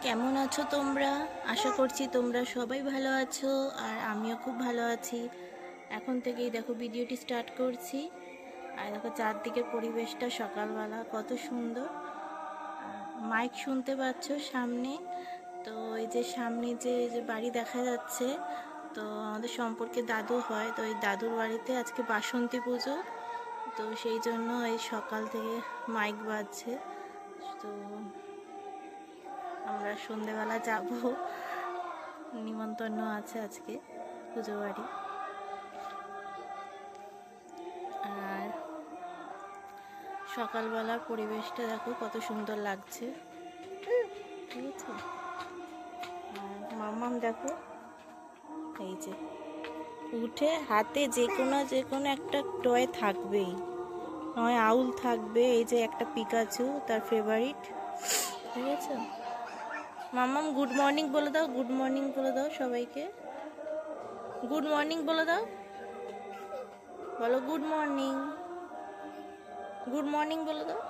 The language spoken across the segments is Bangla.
কেমন আছো তোমরা? আশা করছি তোমরা সবাই ভালো আছো আর আমিও খুব ভালো আছি। এখন থেকেই দেখো ভিডিওটি স্টার্ট করছি। আর দেখো চারদিকের পরিবেশটা সকালবেলা কত সুন্দর। মাইক শুনতে পাচ্ছ সামনে? তো এই যে সামনে যে বাড়ি দেখা যাচ্ছে, তো আমাদের সম্পর্কে দাদু হয়, তো এই দাদুর বাড়িতে আজকে বাসন্তী পুজো। তো সেই জন্য এই সকাল থেকে মাইক বাজছে। তো আমরা সন্ধেবেলা যাব, নিমন্ত্রণ আছে আজকে পুজো বাড়ি। আর সকালবেলার পরিবেশটা দেখো কত সুন্দর লাগছে, ঠিক আছে? আর মাম্মাম দেখো, এই যে উঠে হাতে যে কোনো একটা টয় থাকবেই, নয় আউল থাকবে, এই যে একটা পিকাচু তার ফেভারিট, ঠিক আছে? মাম্মাম গুড মর্নিং বলে দাও, গুড মর্নিং বলে দাও সবাইকে, গুড মর্নিং বলে দাও, বলো গুড মর্নিং, গুড মর্নিং বলে দাও।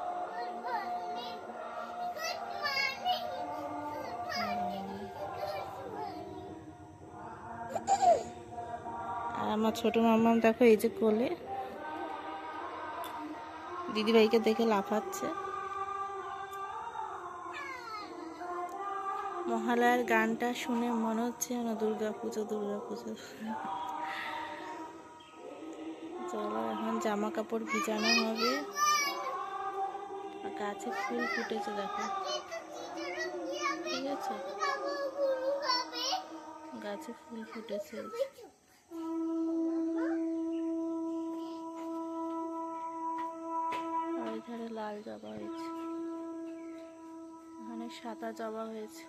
আর আমার ছোট মাম্মাম দেখো এই যে কোলে, দিদিভাইকে দেখে লাফাচ্ছে। মহালয়ার গানটা শুনে মনে হচ্ছে যেন দুর্গা পুজো। চলো এখন জামা কাপড় ভিজানো হবে। গাছে ফুল ফুটেছে দেখো, ঠিক আছে? গাছে ফুল ফুটেছে, আর এধারে লাল জবা হয়েছে, এখানে সাদা জবা হয়েছে।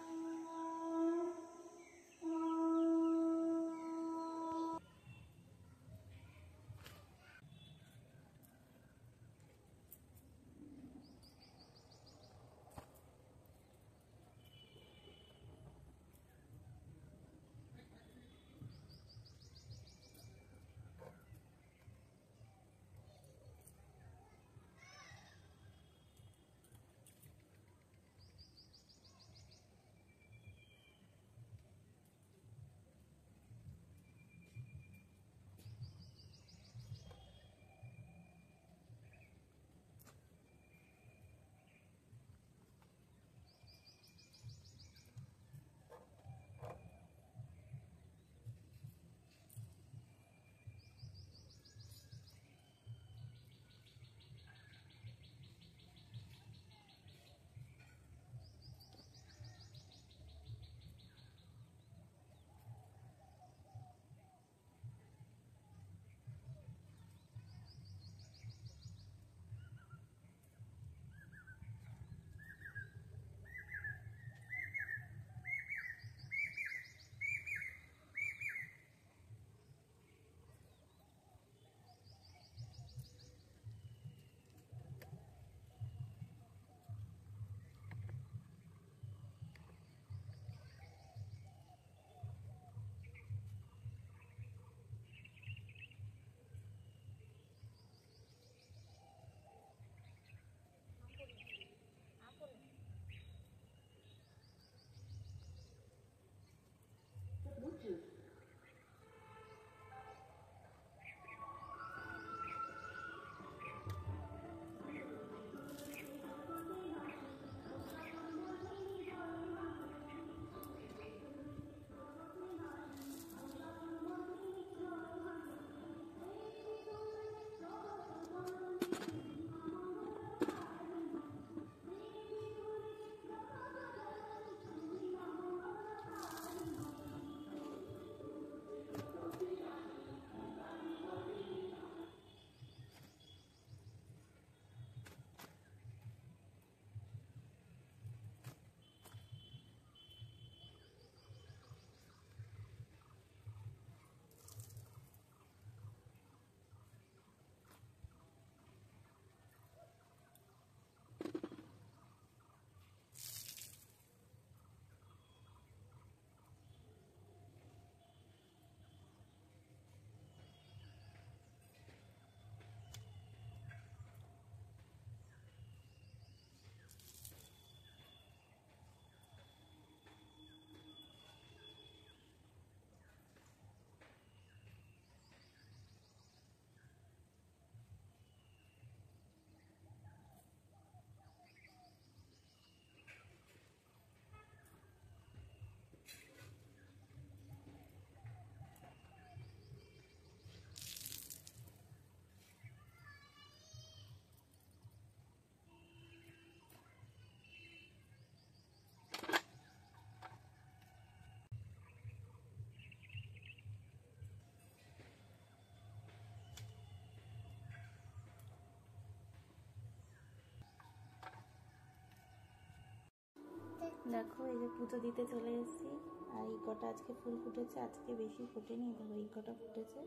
দেখো এই যে পুজো দিতে চলে এসেছি, আর এই কটা আজকে ফুল ফুটেছে, আজকে বেশি ফোটেনি, দেখো এই কটা ফুটেছে।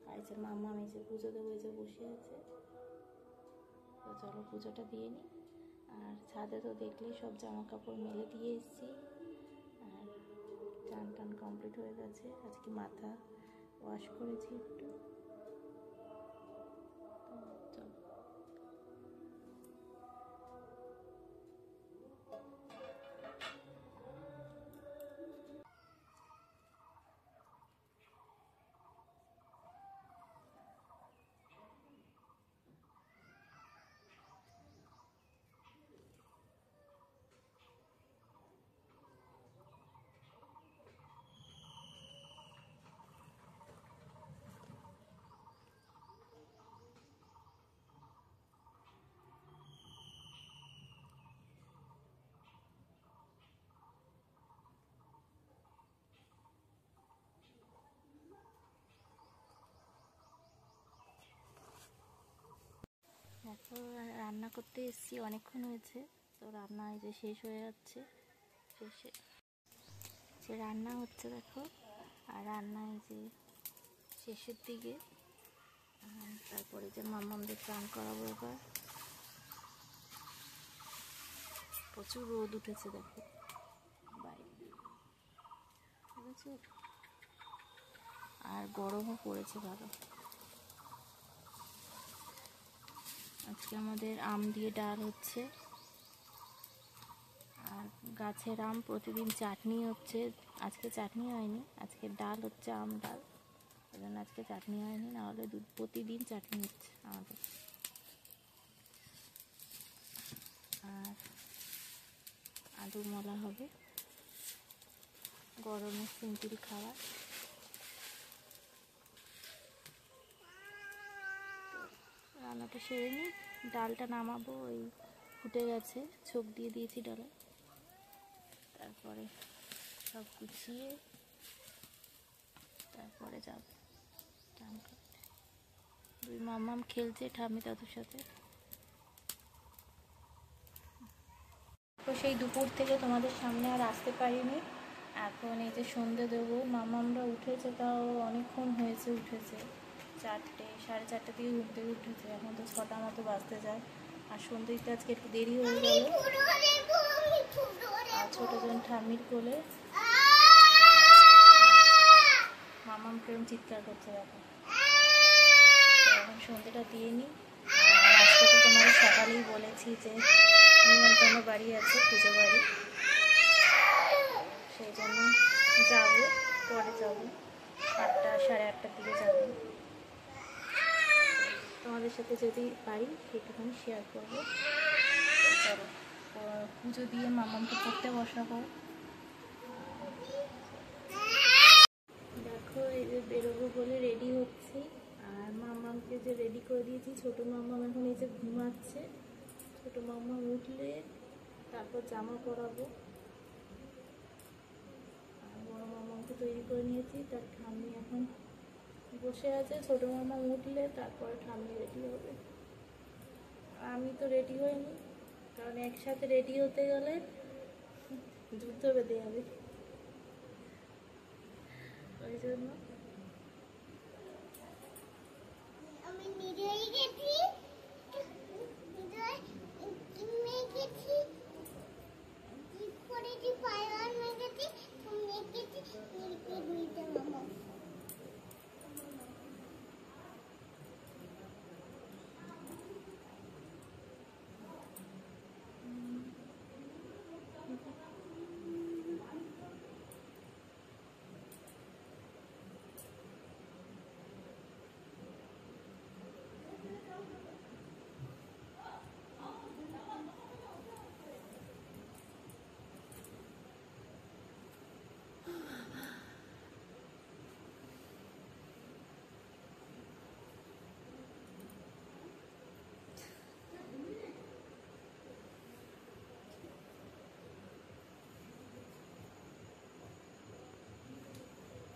আর এই যে মামা এই যে পুজো দেবো, এই যে বসে আছে। তো চলো পুজোটা দিয়ে নিই। আর ছাদে তো দেখলেই সব জামা কাপড় মেলে দিয়ে এসেছি, আর চান টান কমপ্লিট হয়ে গেছে। আজকে মাথা ওয়াশ করেছি একটু। চলো দেখো রান্না করতে এসেছি, অনেকক্ষণ হয়েছে। তো রান্না এই যে শেষ হয়ে যাচ্ছে, শেষে যে রান্না হচ্ছে দেখো। আর রান্না এই যে শেষের দিকে। তারপরে যে মামামদের চান করাবো এবার। প্রচুর রোদ উঠেছে দেখো বাইরে, ঠিক আছে। আর গরমও পড়েছে ভালো। আজকে আমাদের আম দিয়ে ডাল হচ্ছে, আর গাছের আম প্রতিদিন চাটনি হচ্ছে। আজকে চাটনি হয়নি, আজকে ডাল হচ্ছে, আম ডাল। ওই জন্য আজকে চাটনি হয়নি, নাহলে প্রতিদিন চাটনি হচ্ছে আমাদের। আর আলু মলা হবে, গরমে সিম্পল খাবার। রান্নাটা সেরে নিই, ডালটা নামাবো। ওই ফুটে গেছে, ছোপ দিয়ে দিয়েছি ডালে। তারপরে সব গুছিয়ে তারপরে যাব চান করতে। দুই মামাম খেলছে ঠাম্মি দাদুর সাথে। তো সেই দুপুর থেকে তোমাদের সামনে আর আসতে পারিনি। এখন এই যে সন্ধে দেবো, মামামরা উঠেছে, তাও অনেকক্ষণ হয়েছে উঠেছে। 4টে, 4:30 দিয়ে ঘুম থেকে উঠেছে, এখন তো 6টা মতো বাজতে যায়। আর সন্ধে দিতে আজকে একটু দেরি হয়ে গেল। আর ছোটজন ঠাম্মির কোলে, মামাম কেরম চিৎকার করছে দেখো। এখন সন্ধেটা দিয়ে নিই। আর আজকে তো তোমাদের সকালেই বলেছি যে নিমন্ত্রণ বাড়ি আছে, পুজো বাড়ি, সেই জন্য যাবো, পরে যাবো, 8টা 8:30 দিকে যাবো। তোমাদের সাথে যদি পারি সেটুখানি শেয়ার করবো। চলো পুজো দিয়ে মামামকে পড়তে বসাবো। দেখো এই যে বেরোবো বলে রেডি হচ্ছি, আর মামামকে যে রেডি করে দিয়েছি। ছোটো মামাম এখন এই যে ঘুমাচ্ছে, ছোটো মামাম উঠলে তারপর জামা পরাবো। আর বড়ো মামামকে তৈরি করে নিয়েছি, তার ঠাম্মি এখন বসে আছে। ছোটো মামাম উঠলে তারপরে ঠাম্মি রেডি হবে। আমি তো রেডি হইনি, কারণ একসাথে রেডি হতে গেলে যুদ্ধ বেঁধে যাবে, ওই জন্য। আমি নিজেই গেছি, মেখেছি, করেছি, পায়রান মেখেছি, মেখেছি, নিতে মামা।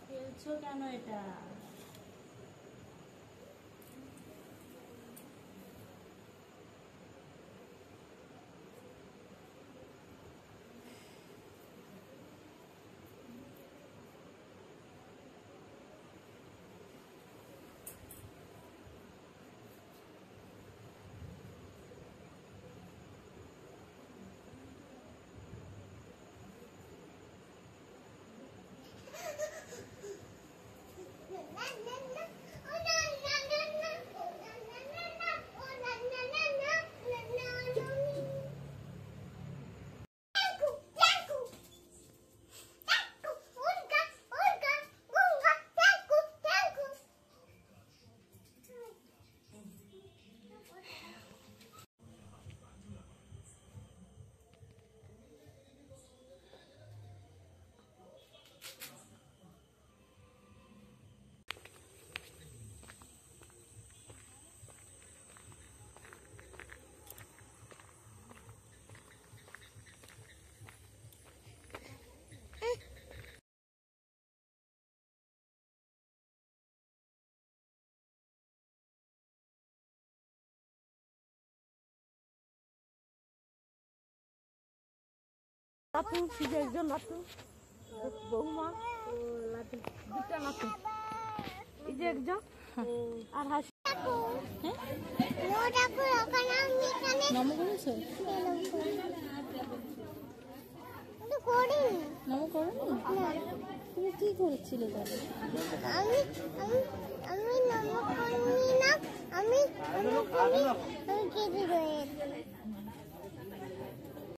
খেলছো কেন এটা? নাতু ফিজে একজন নাতু বৌমা নাতু দুটা নাতু এই যে একজন আর হাসি নম করেছো? নম করো তুমি কি করেছিলে তাহলে? আমি আমি আমি নম করি না, আমি কেটে রয়েছি।